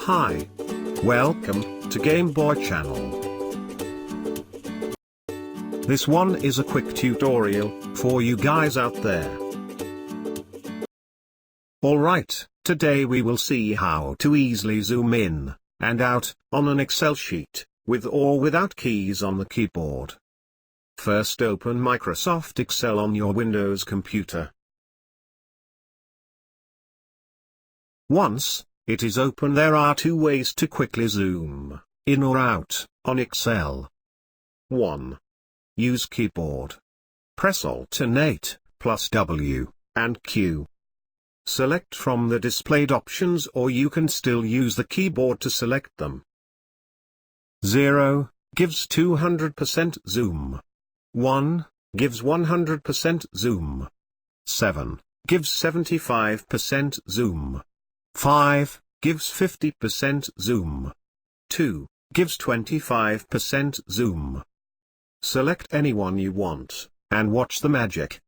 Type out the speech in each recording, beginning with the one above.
Hi. Welcome to Gameboy channel. This one is a quick tutorial for you guys out there. Alright, today we will see how to easily zoom in and out on an Excel sheet, with or without keys on the keyboard. First, open Microsoft Excel on your Windows computer. Once it is open, there are two ways to quickly zoom in or out on Excel. 1. Use keyboard. Press Alternate plus W and Q. Select from the displayed options, or you can still use the keyboard to select them. 0 gives 200% zoom. 1 gives 100% zoom. 7 gives 75% zoom. 5 gives 50% zoom. 2 gives 25% zoom. Select any one you want, and watch the magic.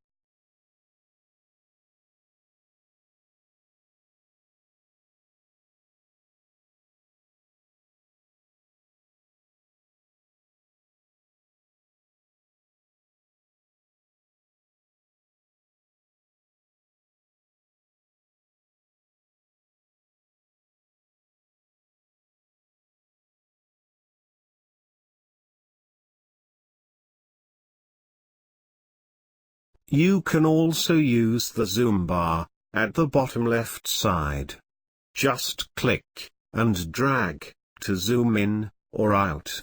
You can also use the zoom bar at the bottom left side. Just click and drag to zoom in or out.